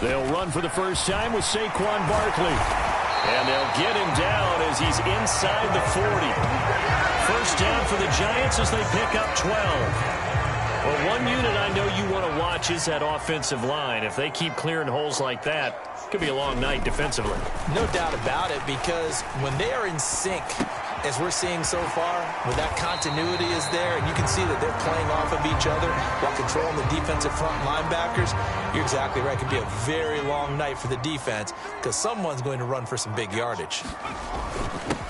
They'll run for the first time with Saquon Barkley. And they'll get him down as he's inside the 40. First down for the Giants as they pick up 12. Well, one unit I know you want to watch is that offensive line. If they keep clearing holes like that, it could be a long night defensively. No doubt about it, because when they are in sync, as we're seeing so far, where that continuity is there, and you can see that they're playing off of each other while controlling the defensive front linebackers, you're exactly right. It could be a very long night for the defense because someone's going to run for some big yardage.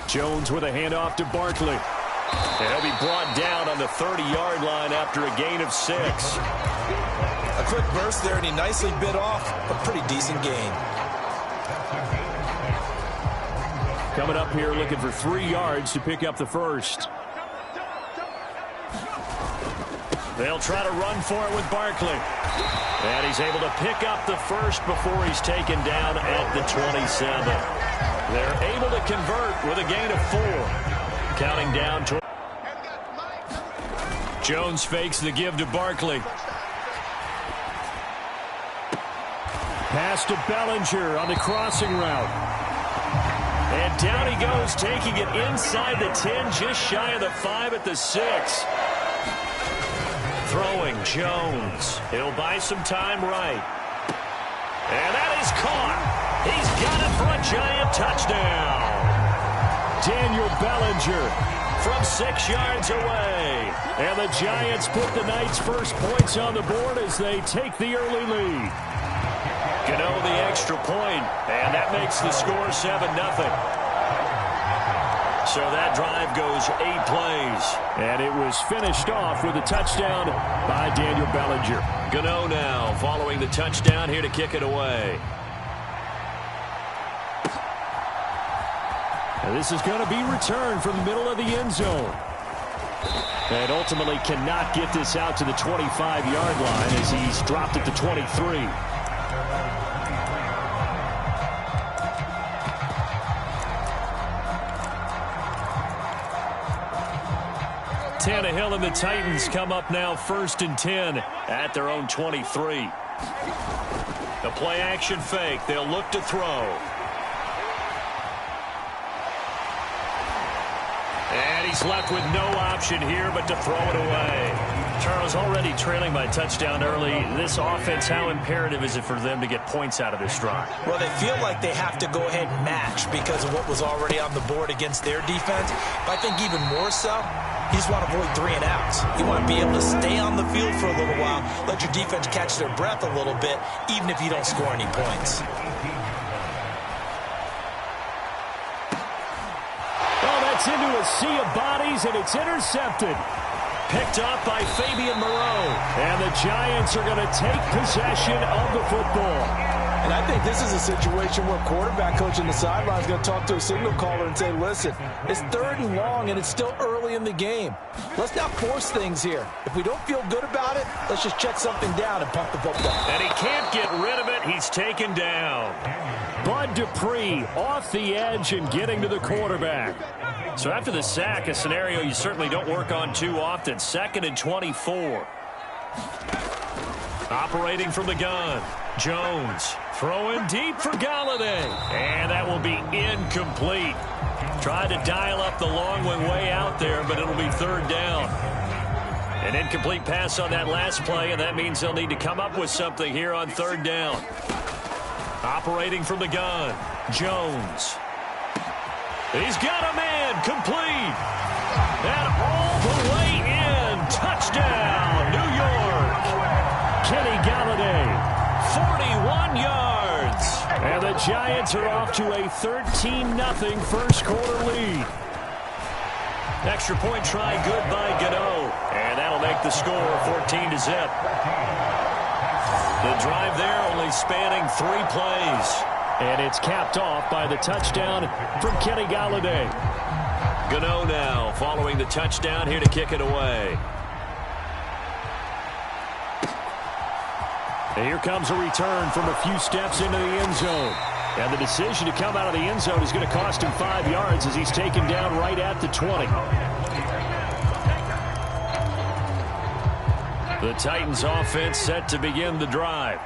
Jones with a handoff to Barkley. And he'll be brought down on the 30-yard line after a gain of 6. A quick burst there, and he nicely bit off a pretty decent gain. Coming up here looking for 3 yards to pick up the first. They'll try to run for it with Barkley. And he's able to pick up the first before he's taken down at the 27. They're able to convert with a gain of 4. Counting down to Jones fakes the give to Barkley. Pass to Bellinger on the crossing route. And down he goes, taking it inside the 10, just shy of the 5 at the 6. Throwing Jones. He'll buy some time right. And that is caught. He's got it for a Giant touchdown. Daniel Bellinger from 6 yards away. And the Giants put the night's first points on the board as they take the early lead. Gano the extra point, and that makes the score 7-0. So that drive goes 8 plays. And it was finished off with a touchdown by Daniel Bellinger. Gano now following the touchdown here to kick it away. And this is going to be returned from the middle of the end zone. And ultimately cannot get this out to the 25-yard line as he's dropped at the 23. Tannehill and the Titans come up now 1st and 10 at their own 23. The play action fake. They'll look to throw. And he's left with no option here but to throw it away. Charles, already trailing by touchdown early. This offense, how imperative is it for them to get points out of this drive? Well, they feel like they have to go ahead and match because of what was already on the board against their defense. But I think even more so, you just want to avoid 3 and outs. You want to be able to stay on the field for a little while, let your defense catch their breath a little bit, even if you don't score any points. Oh, that's into a sea of bodies, and it's intercepted. Picked up by Fabian Moreau. And the Giants are going to take possession of the football. And I think this is a situation where quarterback coach on the sideline is going to talk to a signal caller and say, listen, it's 3rd and long, and it's still early in the game. Let's not force things here. If we don't feel good about it, let's just check something down and pump the football. And he can't get rid of it. He's taken down. Bud Dupree off the edge and getting to the quarterback. So after the sack, a scenario you certainly don't work on too often. 2nd and 24. Operating from the gun. Jones throwing deep for Galladay. And that will be incomplete. Tried to dial up the long one way out there, but it'll be 3rd down. An incomplete pass on that last play, and that means they'll need to come up with something here on 3rd down. Operating from the gun. Jones. He's got a man, complete. And all the way in. Touchdown, New York. Kenny Galladay, 41 yards. And the Giants are off to a 13-0 first quarter lead. Extra point try good by Gano. And that'll make the score 14-0. The drive there only spanning 3 plays. And it's capped off by the touchdown from Kenny Galladay. Gano now following the touchdown here to kick it away. And here comes a return from a few steps into the end zone. And the decision to come out of the end zone is going to cost him 5 yards as he's taken down right at the 20. The Titans offense set to begin the drive.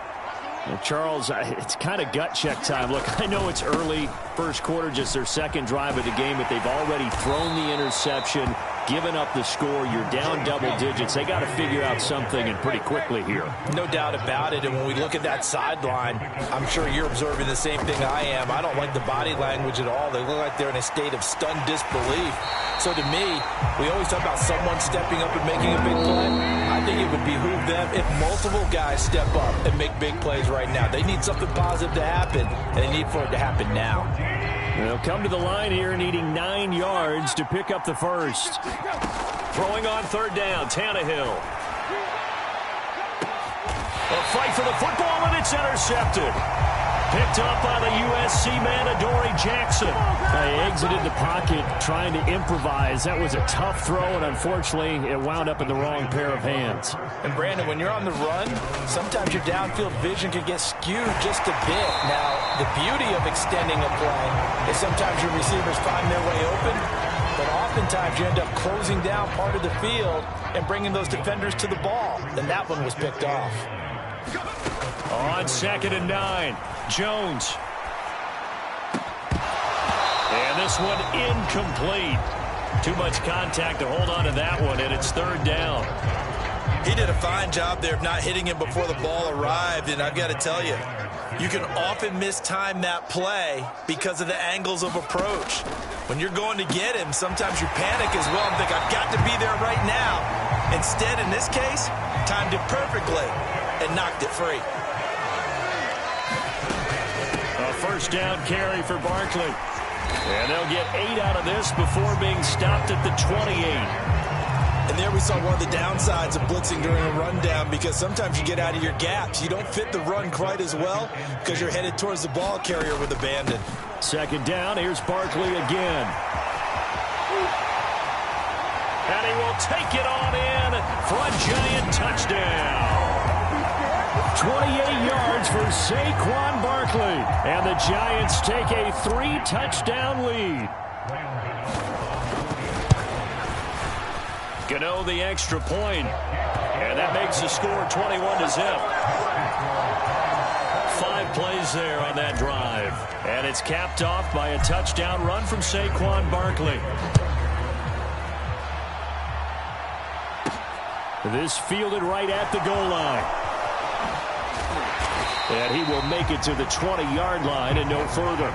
Well, Charles, it's kind of gut check time. Look, I know it's early, first quarter, just their second drive of the game, but they've already thrown the interception, given up the score. You're down double digits. They got to figure out something, and pretty quickly here. No doubt about it. And when we look at that sideline, I'm sure you're observing the same thing I am. I don't like the body language at all. They look like they're in a state of stunned disbelief. So to me, we always talk about someone stepping up and making a big play. I think it would behoove them if multiple guys step up and make big plays right now. They need something positive to happen, and they need for it to happen now. They'll come to the line here needing 9 yards to pick up the first. Throwing on third down, Tannehill. A fight for the football, and it's intercepted. Picked up by the USC man, Adoree Jackson. They exited the pocket trying to improvise. That was a tough throw, and unfortunately, it wound up in the wrong pair of hands. And, Brandon, when you're on the run, sometimes your downfield vision can get skewed just a bit. Now, the beauty of extending a play is sometimes your receivers find their way open, but oftentimes you end up closing down part of the field and bringing those defenders to the ball. And that one was picked off. On 2nd and 9, Jones. And this one incomplete. Too much contact to hold on to that one, and it's third down. He did a fine job there of not hitting him before the ball arrived, and I've got to tell you, you can often mistime that play because of the angles of approach. When you're going to get him, sometimes you panic as well and think, I've got to be there right now. Instead, in this case, timed it perfectly and knocked it free. A first down carry for Barkley. And they'll get 8 out of this before being stopped at the 28. And there we saw one of the downsides of blitzing during a rundown, because sometimes you get out of your gaps. You don't fit the run quite as well because you're headed towards the ball carrier with abandon. Second down, here's Barkley again. And he will take it on in for a Giant touchdown. 28 yards for Saquon Barkley. And the Giants take a 3-touchdown lead. Gano the extra point. And that makes the score 21-0. 5 plays there on that drive. And it's capped off by a touchdown run from Saquon Barkley. This fielded right at the goal line. And he will make it to the 20-yard line and no further.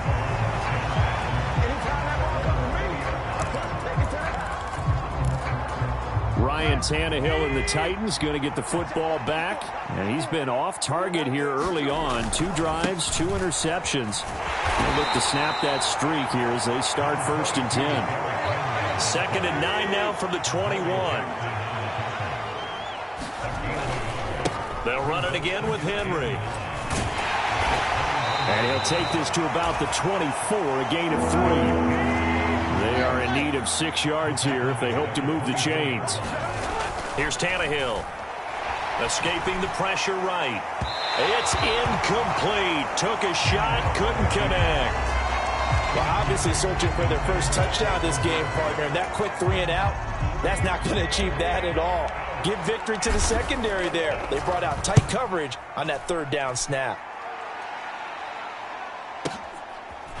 Ryan Tannehill and the Titans going to get the football back. And he's been off target here early on. 2 drives, 2 interceptions. They'll look to snap that streak here as they start 1st and 10. 2nd and 9 now from the 21. They'll run it again with Henry. And he'll take this to about the 24, a gain of 3. They are in need of 6 yards here if they hope to move the chains. Here's Tannehill. Escaping the pressure right. It's incomplete. Took a shot, couldn't connect. Well, obviously searching for their first touchdown this game, partner. And that quick 3 and out, that's not going to achieve that at all. Give victory to the secondary there. They brought out tight coverage on that 3rd down snap.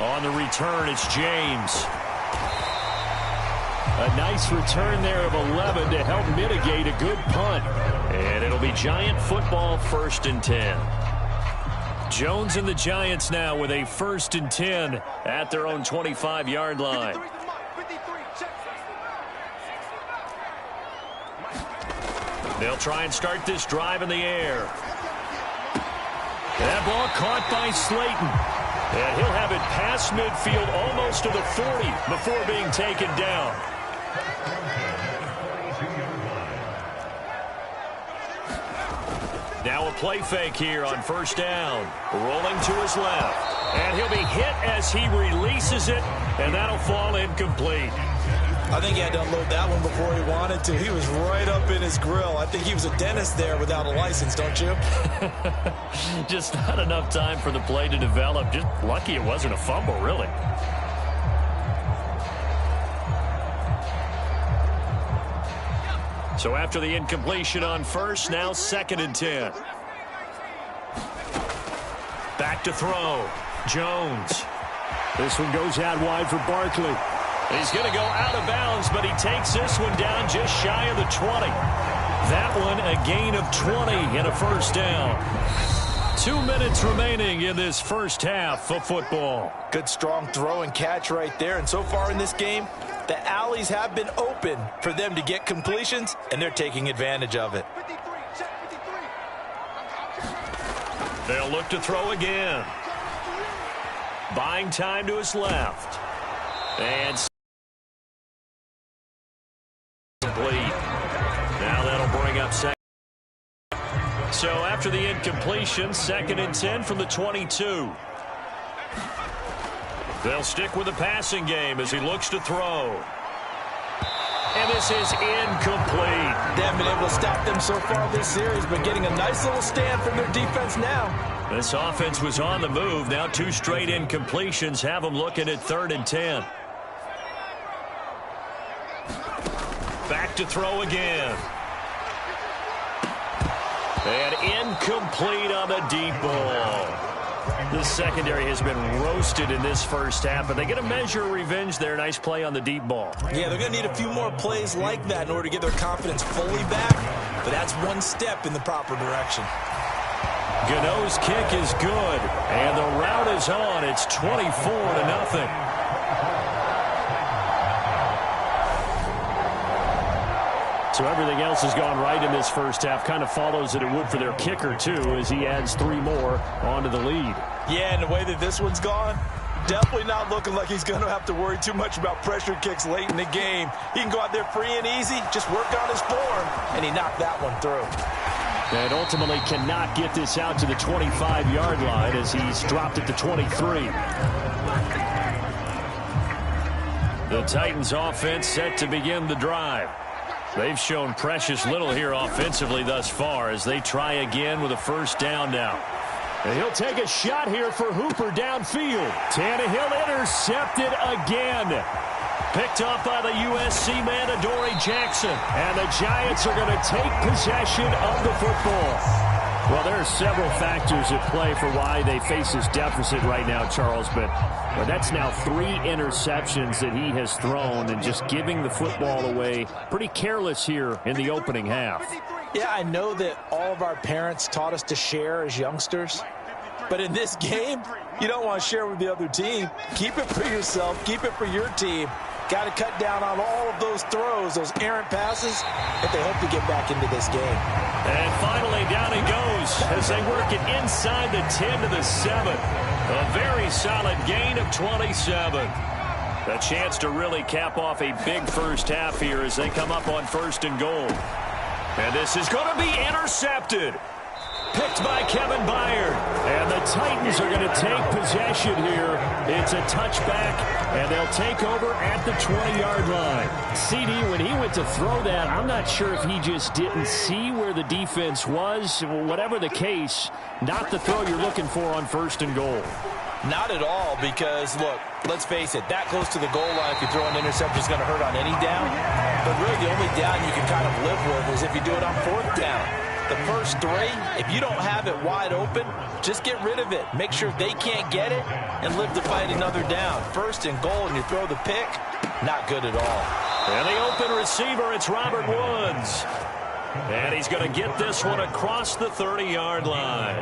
On the return, it's James. A nice return there of 11 to help mitigate a good punt. And it'll be Giant football, 1st and 10. Jones and the Giants now with a 1st and 10 at their own 25-yard line. They'll try and start this drive in the air. That ball caught by Slayton. And he'll have it past midfield almost to the 40 before being taken down. Now a play fake here on 1st down. Rolling to his left. And he'll be hit as he releases it. And that'll fall incomplete. I think he had to unload that one before he wanted to. He was right up in his grill. I think he was a dentist there without a license, don't you? Just not enough time for the play to develop. Just lucky it wasn't a fumble, really. So after the incompletion on 1st, now 2nd and 10. Back to throw. Jones. This one goes out wide for Barkley. He's going to go out of bounds, but he takes this one down just shy of the 20. That one a gain of 20 and a first down. 2 minutes remaining in this first half of football. Good strong throw and catch right there. And so far in this game, the alleys have been open for them to get completions, and they're taking advantage of it. They'll look to throw again. Buying time to his left. And complete. Now that'll bring up second. So after the incompletion, 2nd and 10 from the 22. They'll stick with the passing game as he looks to throw. And this is incomplete. They haven't been able to stop them so far this series, but getting a nice little stand from their defense now. This offense was on the move. Now 2 straight incompletions have them looking at 3rd and 10. Back to throw again. And incomplete on the deep ball. The secondary has been roasted in this first half, but they get a measure of revenge there. Nice play on the deep ball. Yeah, they're going to need a few more plays like that in order to get their confidence fully back, but that's one step in the proper direction. Gano's kick is good, and the route is on. It's 24-0. So everything else has gone right in this first half. Kind of follows that it would for their kicker, too, as he adds 3 more onto the lead. Yeah, and the way that this one's gone, definitely not looking like he's going to have to worry too much about pressure kicks late in the game. He can go out there free and easy, just work on his form, and he knocked that one through. And ultimately cannot get this out to the 25-yard line as he's dropped at the 23. The Titans offense set to begin the drive. They've shown precious little here offensively thus far as they try again with a first down now. And he'll take a shot here for Hooper downfield. Tannehill intercepted again. Picked up by the USC man, Adoree Jackson. And the Giants are going to take possession of the football. Well, there are several factors at play for why they face this deficit right now, Charles. But that's now 3 interceptions that he has thrown and just giving the football away. Pretty careless here in the opening half. Yeah, I know that all of our parents taught us to share as youngsters. But in this game, you don't want to share with the other team. Keep it for yourself. Keep it for your team. Got to cut down on all of those throws, those errant passes, if they hope to get back into this game. And finally, down he goes as they work it inside the 10 to the 7. A very solid gain of 27. A chance to really cap off a big first half here as they come up on 1st and goal. And this is going to be intercepted. Picked by Kevin Byard. And the Titans are going to take possession here. It's a touchback, and they'll take over at the 20-yard line. CD, when he went to throw that, I'm not sure if he just didn't see where the defense was. Whatever the case, not the throw you're looking for on 1st and goal. Not at all, because, look, let's face it, that close to the goal line, if you throw an interception, is going to hurt on any down. But really, the only down you can kind of live with is if you do it on 4th down. The first 3, if you don't have it wide open, just get rid of it. Make sure they can't get it and live to fight another down. 1st and goal, and you throw the pick, not good at all. And the open receiver, it's Robert Woods. And he's going to get this one across the 30-yard line.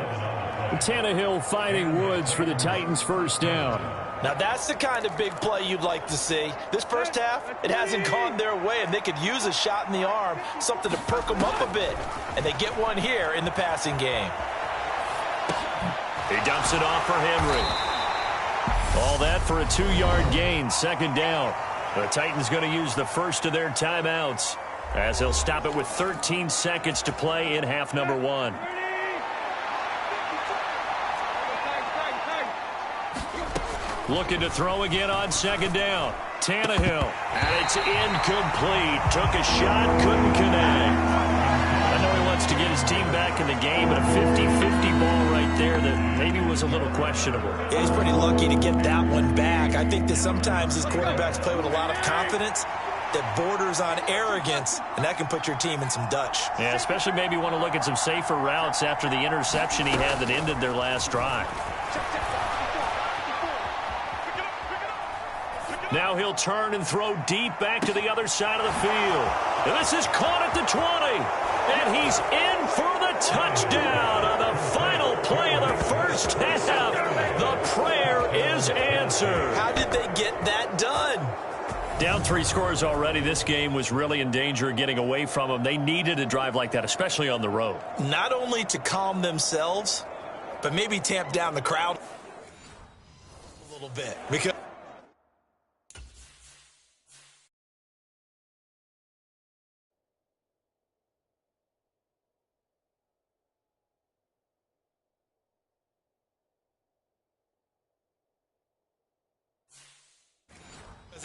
Tannehill fighting Woods for the Titans' first down. Now, that's the kind of big play you'd like to see. This first half, it hasn't gone their way, and they could use a shot in the arm, something to perk them up a bit. And they get one here in the passing game. He dumps it off for Henry. All that for a 2-yard gain, 2nd down. The Titans going to use the first of their timeouts as they'll stop it with 13 seconds to play in half number 1. Looking to throw again on 2nd down. Tannehill. And it's incomplete. Took a shot, couldn't connect. I know he wants to get his team back in the game, but a 50-50 ball right there that maybe was a little questionable. Yeah, he's pretty lucky to get that one back. I think that sometimes his quarterbacks play with a lot of confidence that borders on arrogance, and that can put your team in some Dutch. Yeah, especially maybe want to look at some safer routes after the interception he had that ended their last drive. Now he'll turn and throw deep back to the other side of the field. And this is caught at the 20. And he's in for the touchdown on the final play of the first half. The prayer is answered. How did they get that done? Down 3 scores already. This game was really in danger of getting away from them. They needed a drive like that, especially on the road. Not only to calm themselves, but maybe tamp down the crowd a little bit. Because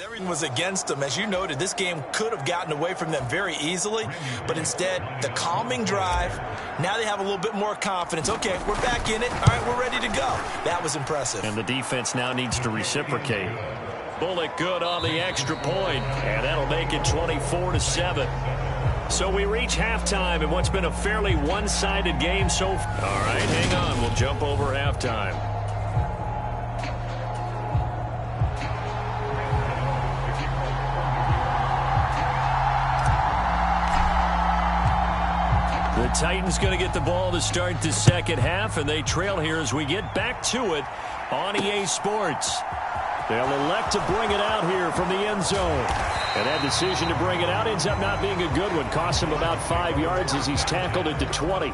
everything was against them. As you noted, this game could have gotten away from them very easily, but instead, the calming drive, now they have a little bit more confidence. Okay, we're back in it. All right, we're ready to go. That was impressive. And the defense now needs to reciprocate. Bullock good on the extra point, and that'll make it 24-7. So we reach halftime in what's been a fairly one-sided game so far. All right, hang on. We'll jump over halftime. The Titans going to get the ball to start the second half, and they trail here as we get back to it on EA Sports. They'll elect to bring it out here from the end zone. And that decision to bring it out ends up not being a good one. Costs him about 5 yards as he's tackled at the 20.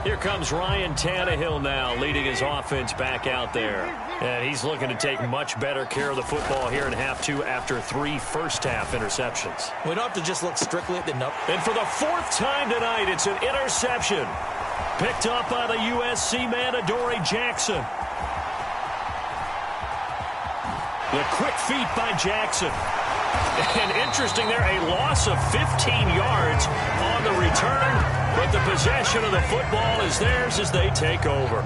Here comes Ryan Tannehill now, leading his offense back out there. And he's looking to take much better care of the football here in half 2 after 3 first-half interceptions. We don't have to just look strictly at the number. And for the 4th time tonight, it's an interception. Picked up by the USC man, Adoree Jackson. The quick feet by Jackson. And interesting there, a loss of 15 yards on the return. But the possession of the football is theirs as they take over.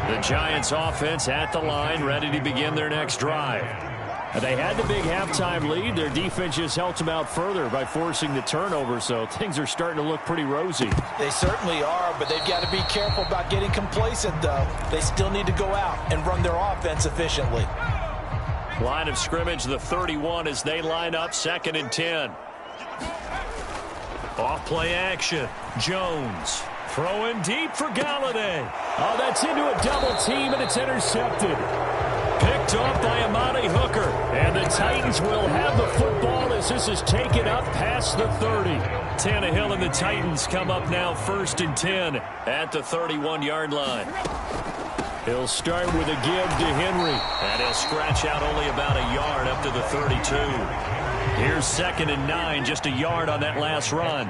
The Giants offense at the line, ready to begin their next drive. They had the big halftime lead. Their defense just helped them out further by forcing the turnover, so things are starting to look pretty rosy. They certainly are, but they've got to be careful about getting complacent, though. They still need to go out and run their offense efficiently. Line of scrimmage, the 31 as they line up, 2nd and 10. Off play action. Jones throwing deep for Galladay. Oh, that's into a double team, and it's intercepted. Picked off by Amani Hooker. And the Titans will have the football as this is taken up past the 30. Tannehill and the Titans come up now 1st and 10 at the 31-yard line. He'll start with a give to Henry. And he'll scratch out only about a yard up to the 32. Here's 2nd and 9, just a yard on that last run.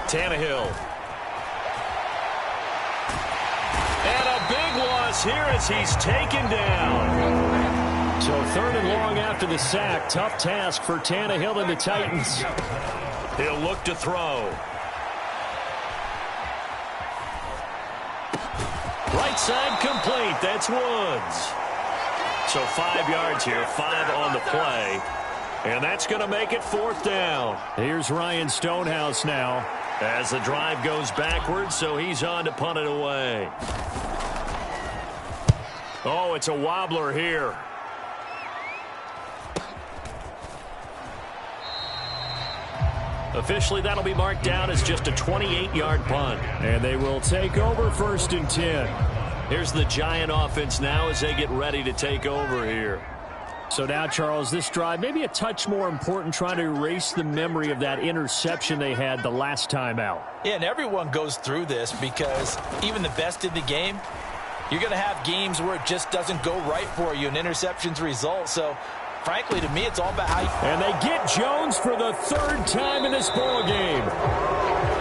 Tannehill. And a big loss here as he's taken down. So 3rd and long after the sack. Tough task for Tannehill and the Titans. He'll look to throw. Right side complete. That's Woods. So 5 yards here, 5 on the play. And that's going to make it 4th down. Here's Ryan Stonehouse now as the drive goes backwards, so he's on to punt it away. Oh, it's a wobbler here. Officially, that'll be marked down as just a 28-yard punt. And they will take over 1st and 10. Here's the Giant offense now as they get ready to take over here. So now, Charles, this drive maybe a touch more important, trying to erase the memory of that interception they had the last time out. Yeah, and everyone goes through this because even the best in the game, you're going to have games where it just doesn't go right for you and interceptions result. So, frankly, to me, it's all about how you... And they get Jones for the 3rd time in this ballgame.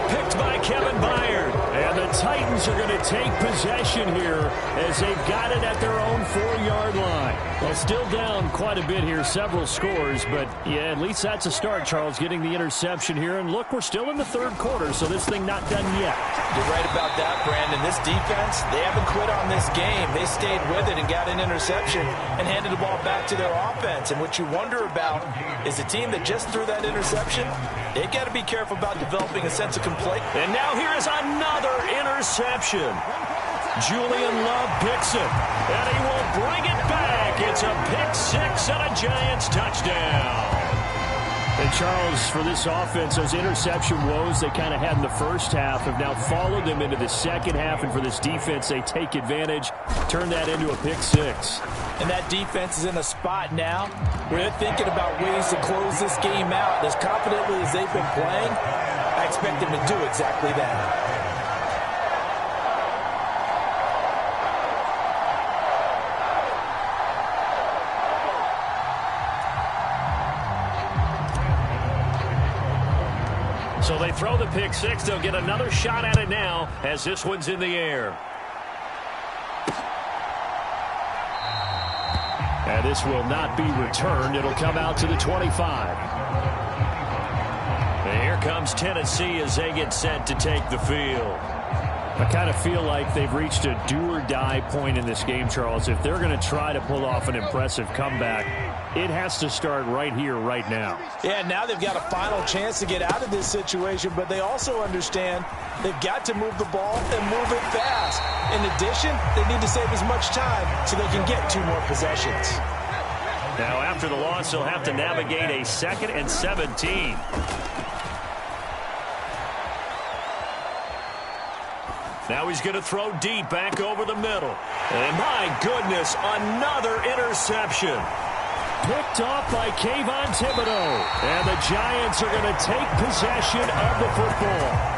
Picked by Kevin Byard. And the Titans are going to take possession here as they've got it at their own 4-yard line. Well, still down quite a bit here, several scores, but yeah, at least that's a start, Charles, getting the interception here. And look, we're still in the 3rd quarter, so this thing not done yet. You're right about that, Brandon. This defense, they haven't quit on this game. They stayed with it and got an interception and handed the ball back to their offense. And what you wonder about is the team that just threw that interception, they've got to be careful about developing a sense of complaint. And now here is another interception. Julian Love picks it, and he will bring it back. It's a pick six and a Giants touchdown. And Charles, for this offense, those interception woes they kind of had in the first half have now followed them into the second half. And for this defense, they take advantage, turn that into a pick six. And that defense is in a spot now where they're thinking about ways to close this game out. As confidently as they've been playing, I expect them to do exactly that. So they throw the pick six. They'll get another shot at it now as this one's in the air. And this will not be returned. It'll come out to the 25. And here comes Tennessee as they get set to take the field. I kind of feel like they've reached a do-or-die point in this game, Charles. If they're going to try to pull off an impressive comeback, it has to start right here, right now. Yeah, now they've got a final chance to get out of this situation, but they also understand they've got to move the ball and move it fast. In addition, they need to save as much time so they can get 2 more possessions. Now, after the loss, they'll have to navigate a 2nd and 17. Now he's going to throw deep back over the middle. And my goodness, another interception. Picked off by Kayvon Thibodeau. And the Giants are going to take possession of the football.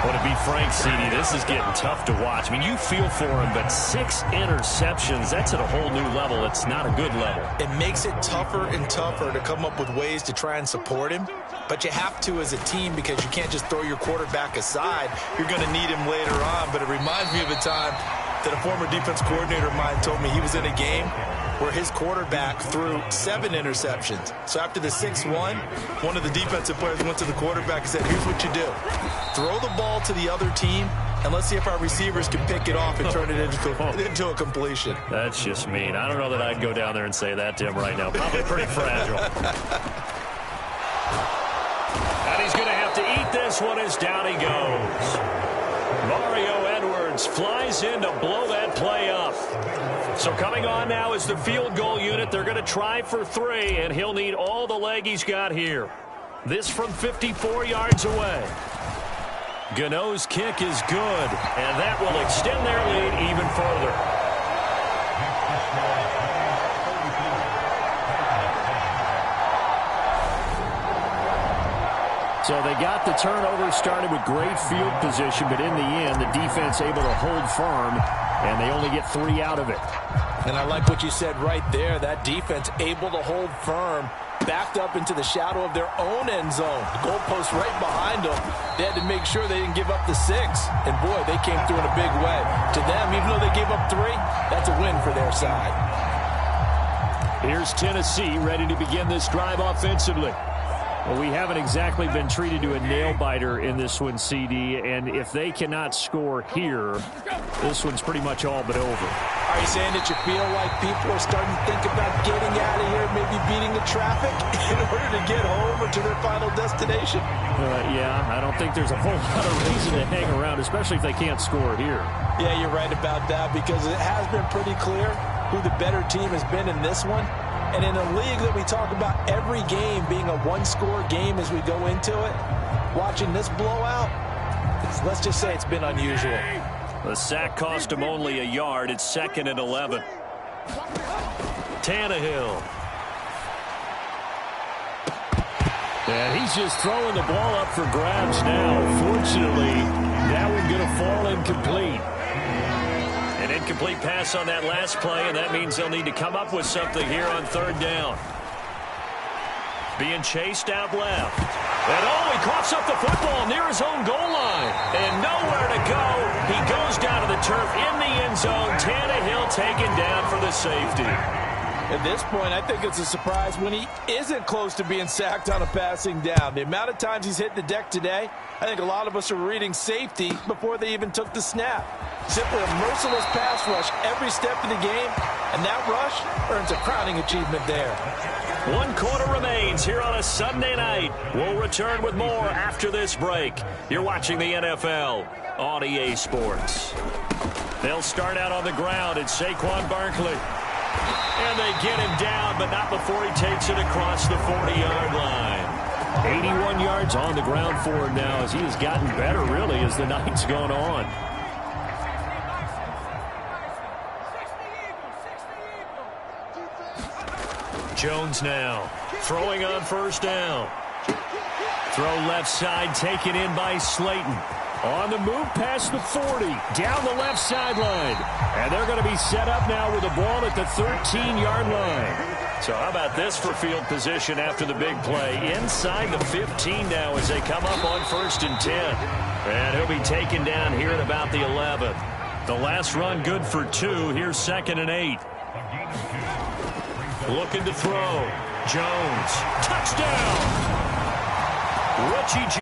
Well, to be frank, CD, this is getting tough to watch. I mean, you feel for him, but 6 interceptions, that's at a whole new level. It's not a good level. It makes it tougher and tougher to come up with ways to try and support him. But you have to as a team because you can't just throw your quarterback aside. You're going to need him later on. But it reminds me of a time that a former defense coordinator of mine told me he was in a game where his quarterback threw 7 interceptions. So after the 6-1, one of the defensive players went to the quarterback and said, here's what you do. Throw the ball to the other team, and let's see if our receivers can pick it off and turn it into a completion. That's just mean. I don't know that I'd go down there and say that to him right now. Probably pretty fragile. And he's going to have to eat this one as down he goes. Mario Edwards flies in to blow that play up. So coming on now is the field goal unit. They're going to try for 3, and he'll need all the leg he's got here. This from 54 yards away. Gano's kick is good, and that will extend their lead even further. So they got the turnover started with great field position, but in the end, the defense able to hold firm, and they only get 3 out of it. And I like what you said right there. That defense able to hold firm, backed up into the shadow of their own end zone. The goalpost right behind them. They had to make sure they didn't give up the 6. And, boy, they came through in a big way. To them, even though they gave up 3, that's a win for their side. Here's Tennessee ready to begin this drive offensively. Well, we haven't exactly been treated to a nail-biter in this one, CD, and if they cannot score here, this one's pretty much all but over. Are you saying that you feel like people are starting to think about getting out of here, maybe beating the traffic in order to get home or to their final destination? Yeah, I don't think there's a whole lot of reason to hang around, especially if they can't score here. Yeah, you're right about that because it has been pretty clear who the better team has been in this one. And in a league that we talk about every game being a one-score game as we go into it, watching this blowout, let's just say it's been unusual. The sack cost him only a yard. It's 2nd and 11. Tannehill. And he's just throwing the ball up for grabs now. Fortunately, that one's going to fall incomplete. An incomplete pass on that last play, and that means they'll need to come up with something here on 3rd down. Being chased out left. And he coughs up the football near his own goal line. And nowhere to go. He goes down to the turf in the end zone. Tannehill taken down for the safety. At this point, I think it's a surprise when he isn't close to being sacked on a passing down. The amount of times he's hit the deck today, I think a lot of us are reading safety before they even took the snap. Simply a merciless pass rush every step of the game, and that rush earns a crowning achievement there. 1 quarter remains here on a Sunday night. We'll return with more after this break. You're watching the NFL on EA Sports. They'll start out on the ground. It's Saquon Barkley. And they get him down, but not before he takes it across the 40-yard line. 81 yards on the ground for him now as he has gotten better, really, as the night's gone on. Jones now throwing on first down. Throw left side taken in by Slayton. On the move past the 40, down the left sideline. And they're going to be set up now with the ball at the 13-yard line. So how about this for field position after the big play? Inside the 15 now as they come up on 1st and 10. And he'll be taken down here at about the 11. The last run good for 2. Here's 2nd and 8. Looking to throw. Jones. Touchdown! Richie